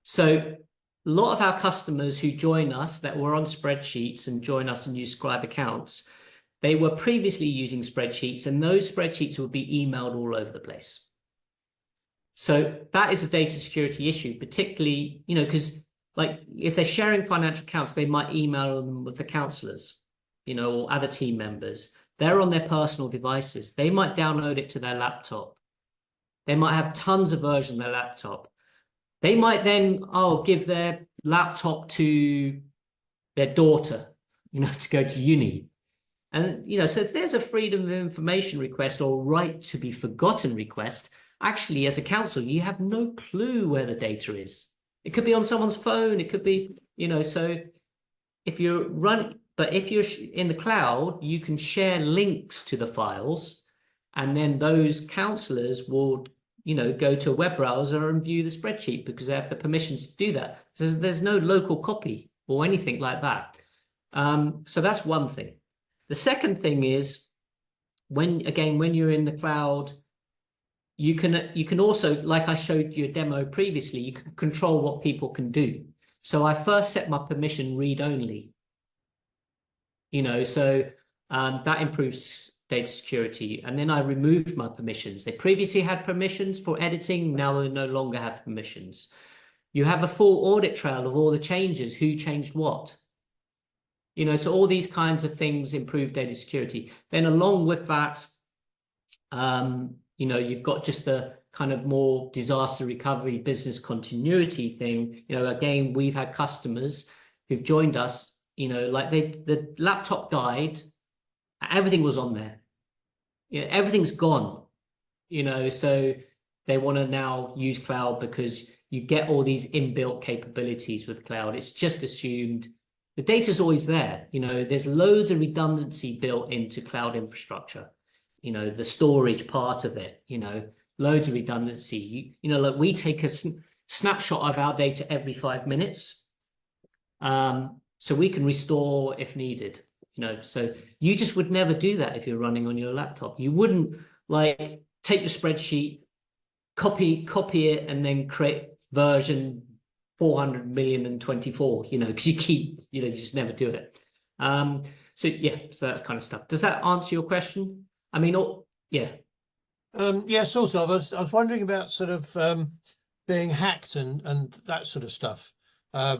So a lot of our customers who join us that were on spreadsheets and join us and use Scribe accounts, they were previously using spreadsheets, and those spreadsheets would be emailed all over the place. So that is a data security issue, particularly, because like if they're sharing financial accounts, they might email them with the counselors, or other team members. They're on their personal devices. They might download it to their laptop. They might have tons of versions of their laptop. They might then, give their laptop to their daughter, to go to uni. And, so if there's a freedom of information request or right to be forgotten request, actually, as a counsel, you have no clue where the data is. It could be on someone's phone. It could be, so if you're but if you're in the cloud, you can share links to the files, and then those counselors will go to a web browser and view the spreadsheet because they have the permissions to do that. So there's no local copy or anything like that. So that's one thing. The second thing is when you're in the cloud, you can also, like I showed you a demo previously, you can control what people can do. So I first set my permission read only, so that improves data security. And then I removed my permissions. They previously had permissions for editing. Now they no longer have permissions. You have a full audit trail of all the changes, who changed what. So all these kinds of things improve data security. Then along with that, you've got just the kind of more disaster recovery, business continuity thing. Again, we've had customers who've joined us, like the laptop died, everything was on there. Everything's gone, so they want to now use cloud because you get all these inbuilt capabilities with cloud. It's just assumed the data's always there. There's loads of redundancy built into cloud infrastructure. The storage part of it, loads of redundancy. Like we take a snapshot of our data every 5 minutes, so we can restore if needed. So you just would never do that if you're running on your laptop. You wouldn't like take the spreadsheet, copy it, and then create version 400,024, because you keep, you just never do it. So yeah, so that's kind of stuff. Does that answer your question? I mean, yeah. Yeah, sort of. I was wondering about sort of being hacked and that sort of stuff. I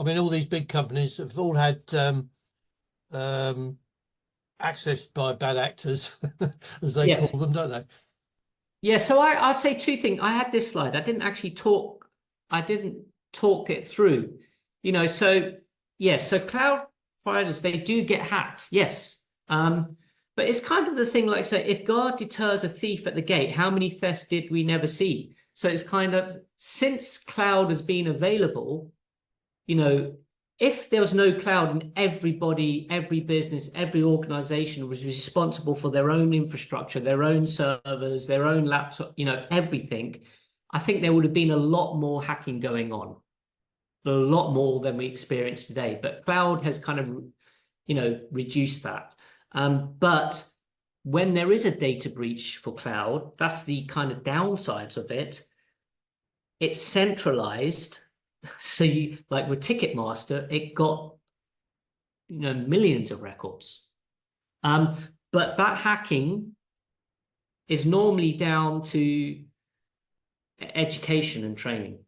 mean, all these big companies have all had accessed by bad actors, as they call them, don't they? Yeah, so I'll say two things. I had this slide. I didn't talk it through. You know, so yeah, so cloud providers, they do get hacked, yes. But it's kind of the thing, like I say, if God deters a thief at the gate, how many thefts did we never see? So it's kind of, since cloud has been available, you know, if there was no cloud and everybody, every business, every organization was responsible for their own infrastructure, their own servers, their own laptop, you know, everything, I think there would have been a lot more hacking going on, a lot more than we experience today. But cloud has kind of, you know, reduced that. But when there is a data breach for cloud, that's the kind of downsides of it. It's centralized. So you, like with Ticketmaster, it got, you know, millions of records. But that hacking is normally down to education and training.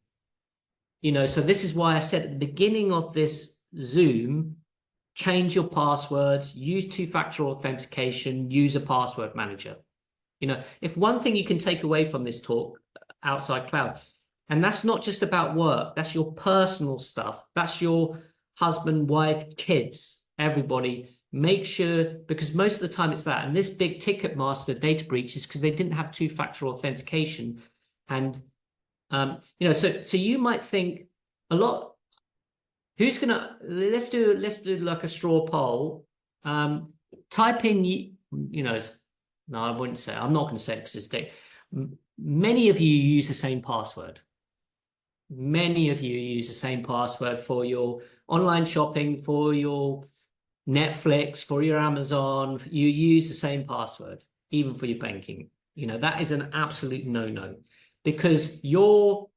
You know, so this is why I said at the beginning of this Zoom, change your passwords, use two-factor authentication, use a password manager. You know, if one thing you can take away from this talk outside cloud, and that's not just about work, that's your personal stuff, that's your husband, wife, kids, everybody, make sure, because most of the time it's that. And this big Ticketmaster data breach is because they didn't have two-factor authentication. And you know, so you might think a lot. Who's gonna, let's do like a straw poll. Type in, you know, no, I wouldn't say, I'm not going to say it because it's data. Many of you use the same password. Many of you use the same password for your online shopping, for your Netflix, for your Amazon. You use the same password, even for your banking. You know, that is an absolute no-no, because your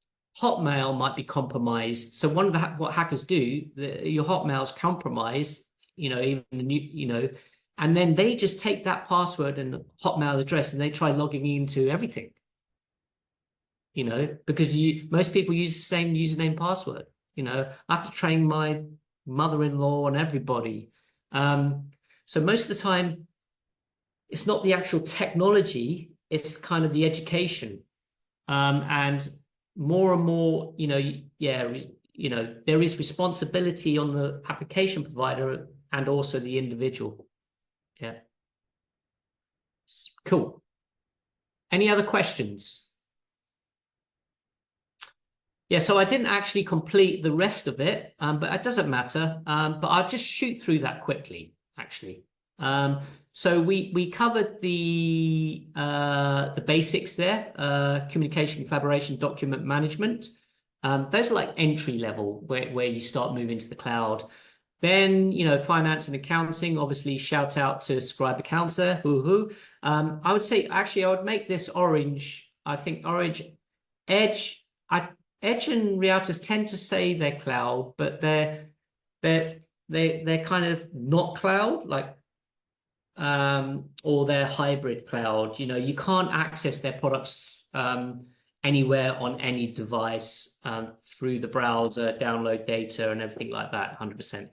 Hotmail might be compromised. So one of the what hackers do, your Hotmail's compromised, you know, even the new, you know, and then they just take that password and Hotmail address and they try logging into everything. You know, because most people use the same username password. You know, I have to train my mother-in-law and everybody. So most of the time, it's not the actual technology, it's kind of the education. And more and more, you know, yeah, you know, there is responsibility on the application provider and also the individual. Yeah. Cool. Any other questions? Yeah, so I didn't actually complete the rest of it, but it doesn't matter. But I'll just shoot through that quickly, actually. So we covered the basics there, communication, collaboration, document management. Those are like entry level where you start moving to the cloud. Then, you know, finance and accounting, obviously shout out to Scribe accounts there. I would say, actually, I would make this orange. I think orange, Edge, Edge and Rialtos tend to say they're cloud, but they're kind of not cloud, like, or they're hybrid cloud. You know, you can't access their products anywhere on any device through the browser, download data and everything like that, 100%.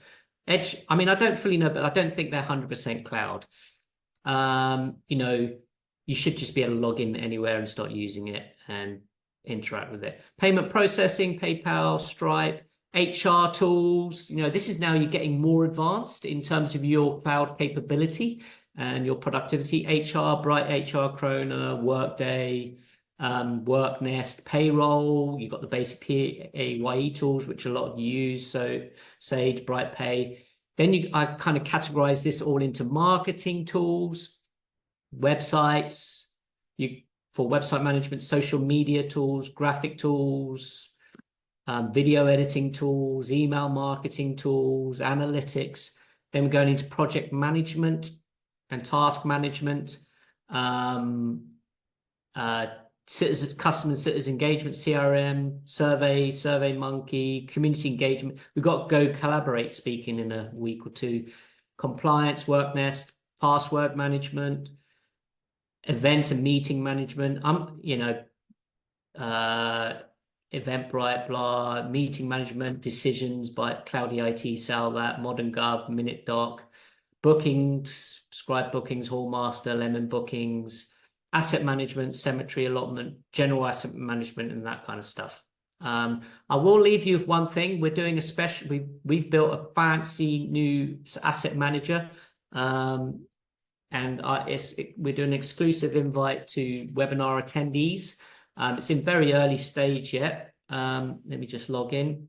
Edge, I mean, I don't fully know, but I don't think they're 100% cloud. You know, you should just be able to log in anywhere and start using it and interact with it. Payment processing, PayPal, Stripe, HR tools. You know, this is now you're getting more advanced in terms of your cloud capability and your productivity. HR, Bright HR, Krona, Workday, WorkNest, payroll. You've got the basic PAYE tools, which a lot of you use. So Sage, BrightPay. Then I kind of categorize this all into marketing tools, websites, for website management, social media tools, graphic tools, video editing tools, email marketing tools, analytics. Then we're going into project management and task management, customer citizen engagement, CRM, Survey Monkey, community engagement. We've got Go Collaborate speaking in a week or two, compliance, WorkNest, password management, event and meeting management. You know, Eventbrite, blah, meeting management, decisions by Cloudy IT, sell that, Modern Gov, Minute Doc, bookings, Scribe bookings, Hallmaster, Lemon bookings, asset management, cemetery allotment, general asset management, and that kind of stuff. I will leave you with one thing. We're doing a special, we've built a fancy new asset manager. And we're doing an exclusive invite to webinar attendees. It's in very early stage yet. Let me just log in,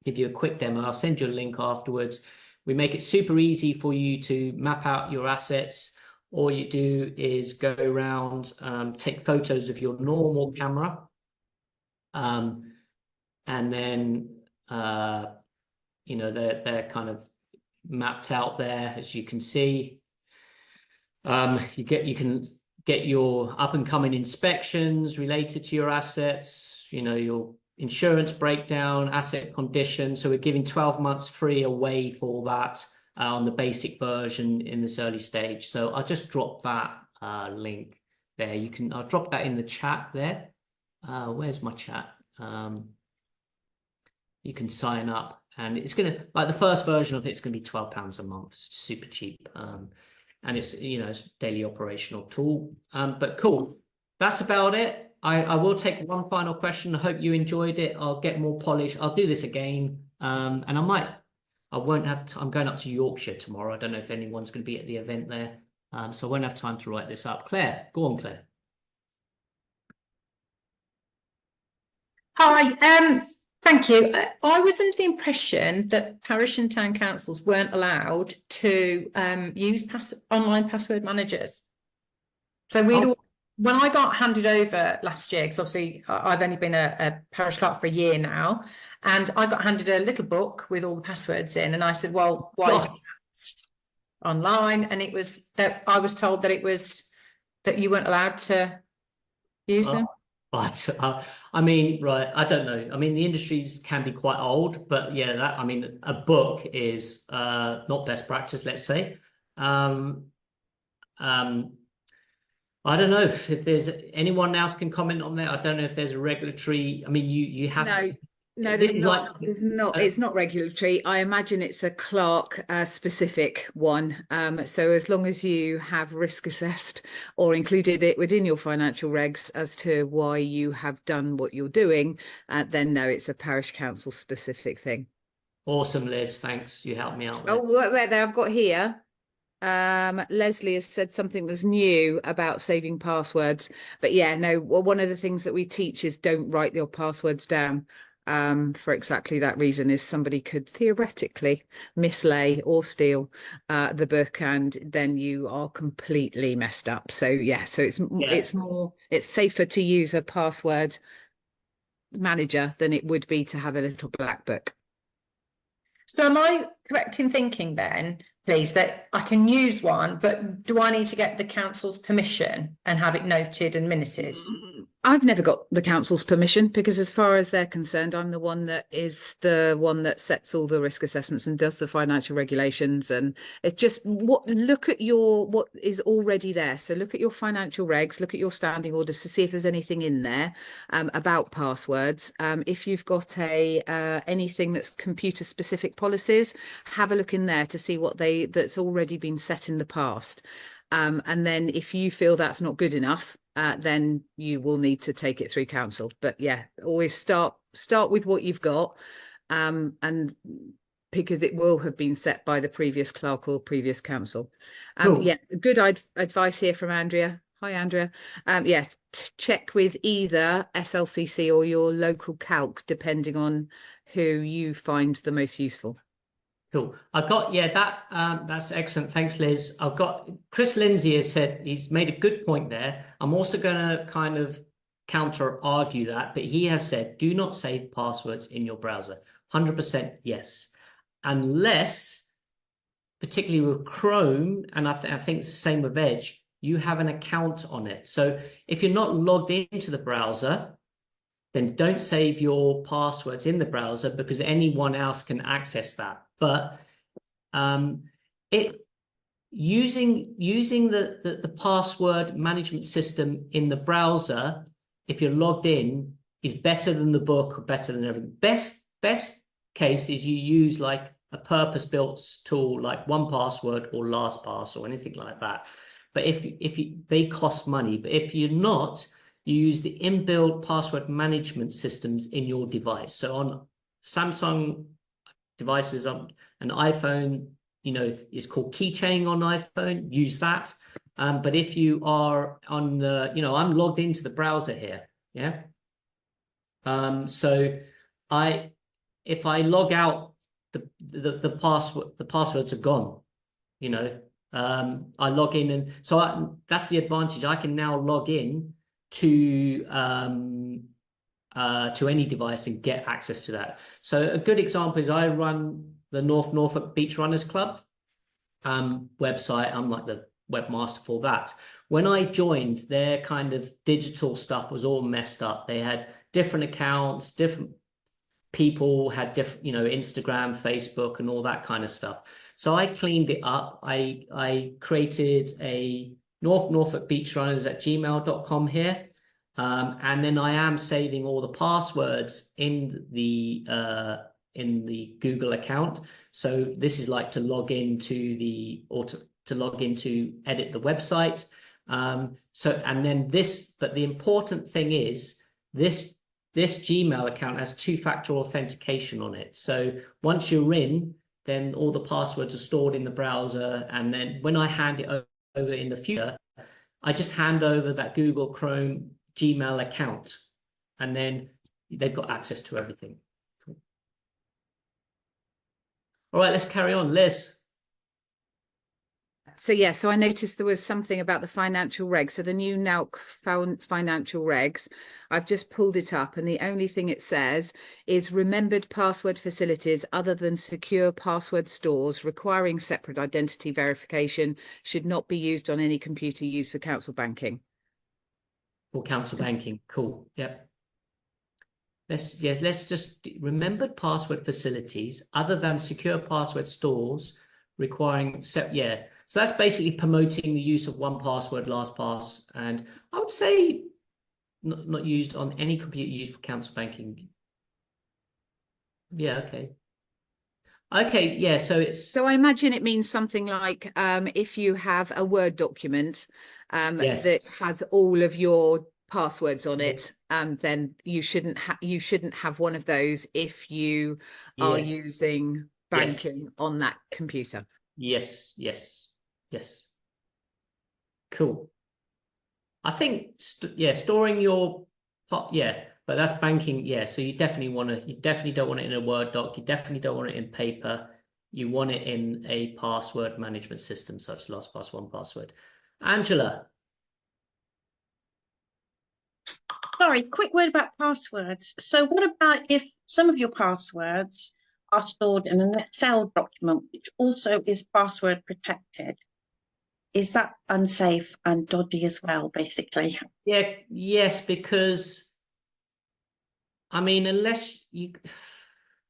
give you a quick demo. I'll send you a link afterwards. We make it super easy for you to map out your assets. All you do is go around, take photos of your normal camera, and then you know, they're kind of mapped out there, as you can see. You can get your up and coming inspections related to your assets, you know, your insurance breakdown, asset condition. So we're giving 12 months free away for that on the basic version in this early stage. So I'll just drop that link there. I'll drop that in the chat there. Where's my chat? You can sign up, and it's gonna, like, the first version of it's gonna be £12 a month. It's super cheap. And it's, you know, it's a daily operational tool. But cool, that's about it. I will take one final question. I hope you enjoyed it. I'll get more polish. I'll do this again. And I won't have, I'm going up to Yorkshire tomorrow. I don't know if anyone's going to be at the event there. So I won't have time to write this up. Claire, go on, Claire. Hi, thank you. I was under the impression that parish and town councils weren't allowed to use online password managers. So when I got handed over last year, because obviously I've only been a parish clerk for a year now, and I got handed a little book with all the passwords in, and I said, well, why is it online? And it was that I was told that it was that you weren't allowed to use them. But I mean, right, I don't know. I mean, the industries can be quite old, but yeah, that, I mean, a book is not best practice, let's say. I don't know if there's anyone else can comment on that. I don't know if there's a regulatory. I mean, you have no, this there's not. There's not. It's not regulatory. I imagine it's a clerk specific one. So as long as you have risk assessed or included it within your financial regs as to why you have done what you're doing, then no, it's a parish council specific thing. Awesome, Liz. Thanks. You helped me out with Oh, wait there. I've got here. Leslie has said something that's new about saving passwords, but yeah, no, well, one of the things that we teach is don't write your passwords down, for exactly that reason, is somebody could theoretically mislay or steal the book, and then you are completely messed up. So yeah, so it's safer to use a password manager than it would be to have a little black book. So am I correct in thinking then, please, that I can use one, but do I need to get the council's permission and have it noted and minuted? I've never got the council's permission, because as far as they're concerned, I'm the one that sets all the risk assessments and does the financial regulations. And it's just look at what is already there. So look at your financial regs, look at your standing orders to see if there's anything in there about passwords. If you've got anything that's computer specific policies, have a look in there to see that's already been set in the past. And then if you feel that's not good enough, then you will need to take it through council. But yeah, always start with what you've got, and because it will have been set by the previous clerk or previous council. Cool. Yeah, good advice here from Andrea. Hi, Andrea. Yeah, check with either SLCC or your local calc, depending on who you find the most useful. Cool. I've got, yeah, that's excellent. Thanks, Liz. I've got Chris Lindsay has said, he's made a good point there. I'm also going to kind of counter argue that, but he has said, do not save passwords in your browser. 100% yes. Unless, particularly with Chrome, and I think it's the same with Edge, you have an account on it. So if you're not logged into the browser, then don't save your passwords in the browser, because anyone else can access that. But using the password management system in the browser, if you're logged in, is better than the book, or better than everything. Best case is you use like a purpose-built tool like 1Password or LastPass or anything like that. But if they cost money, but if you're not, you use the inbuilt password management systems in your device. So on Samsung devices, on an iPhone, is called Keychain on iPhone, use that. But if you are on the, I'm logged into the browser here, yeah. So if I log out, the passwords are gone, I log in, and so that's the advantage. I can now log in to any device and get access to that. So a good example is I run the Norfolk Beach Runners Club website. I'm like the webmaster for that. When I joined, their kind of digital stuff was all messed up. They had different accounts, different people had different, Instagram, Facebook, and all that kind of stuff. So I cleaned it up. I created a Norfolk Beach Runners at gmail.com here. And then I am saving all the passwords in the Google account. So this is like to log into to log in to edit the website. And then but the important thing is this Gmail account has two-factor authentication on it. So once you're in, then all the passwords are stored in the browser. And then when I hand it over in the future, I just hand over that Google Chrome Gmail account, and then they've got access to everything. All right, let's carry on. Liz. So I noticed there was something about the financial regs. So the new NAUC financial regs, I've just pulled it up, and the only thing it says is remembered password facilities other than secure password stores requiring separate identity verification should not be used on any computer used for council banking. For council banking, cool. Yep. Let's just remembered password facilities other than secure password stores requiring So that's basically promoting the use of 1Password, LastPass, and I would say not used on any computer used for council banking. Yeah, okay, yeah, so I imagine it means something like if you have a Word document yes, that has all of your passwords on it, then you shouldn't have one of those if you are using banking on that computer. Yes. Cool. I think storing your but that's banking. So you definitely don't want it in a Word doc. You definitely don't want it in paper. You want it in a password management system such as LastPass, 1Password. Angela. Sorry, quick word about passwords. So what about if some of your passwords are stored in an Excel document, which also is password protected? Is that unsafe and dodgy as well, basically? Yes, because I mean, unless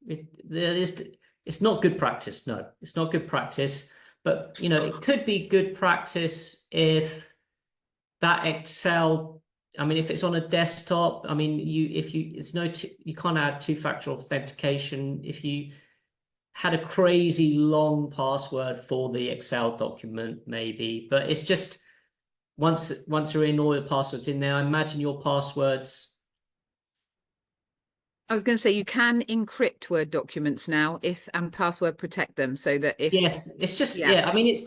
it's not good practice. No, it's not good practice. But it could be good practice if that Excel. I mean, if it's on a desktop, I mean, you can't add two-factor authentication. If you had a crazy long password for the Excel document, maybe, but it's just once you're in, all your passwords in there, I imagine your passwords. I was going to say you can encrypt Word documents now and password protect them so that if it's just I mean, it's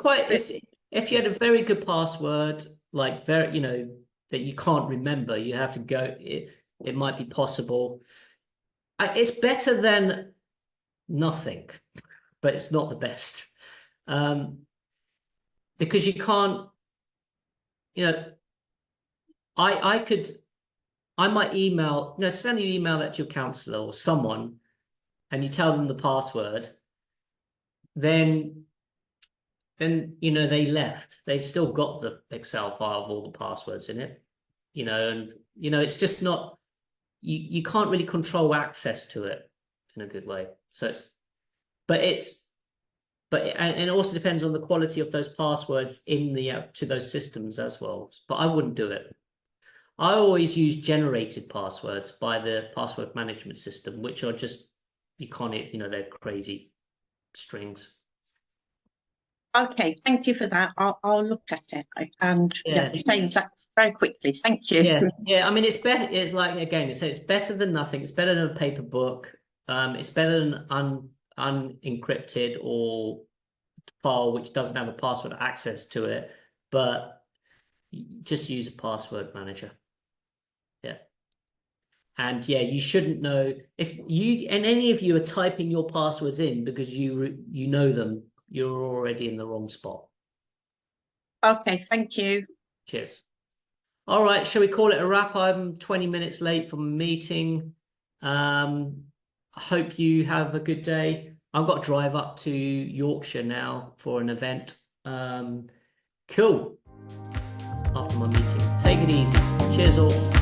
if you had a very good password, like that you can't remember, you have to go. It might be possible. It's better than nothing, but it's not the best, because you can't. I might send you email that to your councillor or someone, and you tell them the password. Then they left. They've still got the Excel file of all the passwords in it, and it's just not. You can't really control access to it in a good way. So it's But and it also depends on the quality of those passwords in the to those systems as well. But I wouldn't do it. I always use generated passwords by the password management system, which are just, you can't, you know, they're crazy strings. Okay, thank you for that. I'll look at it and change that very quickly. Thank you. Yeah. I mean, it's better. It's like, again, it's better than nothing. It's better than a paper book. It's better than unencrypted or file which doesn't have a password access to it. But just use a password manager. Yeah. And yeah, you shouldn't know if you and any of you are typing your passwords in because you know them. You're already in the wrong spot. Okay, thank you. Cheers. All right, shall we call it a wrap? I'm 20 minutes late from a meeting. I hope you have a good day. I've got to drive up to Yorkshire now for an event. Cool. After my meeting. Take it easy. Cheers all.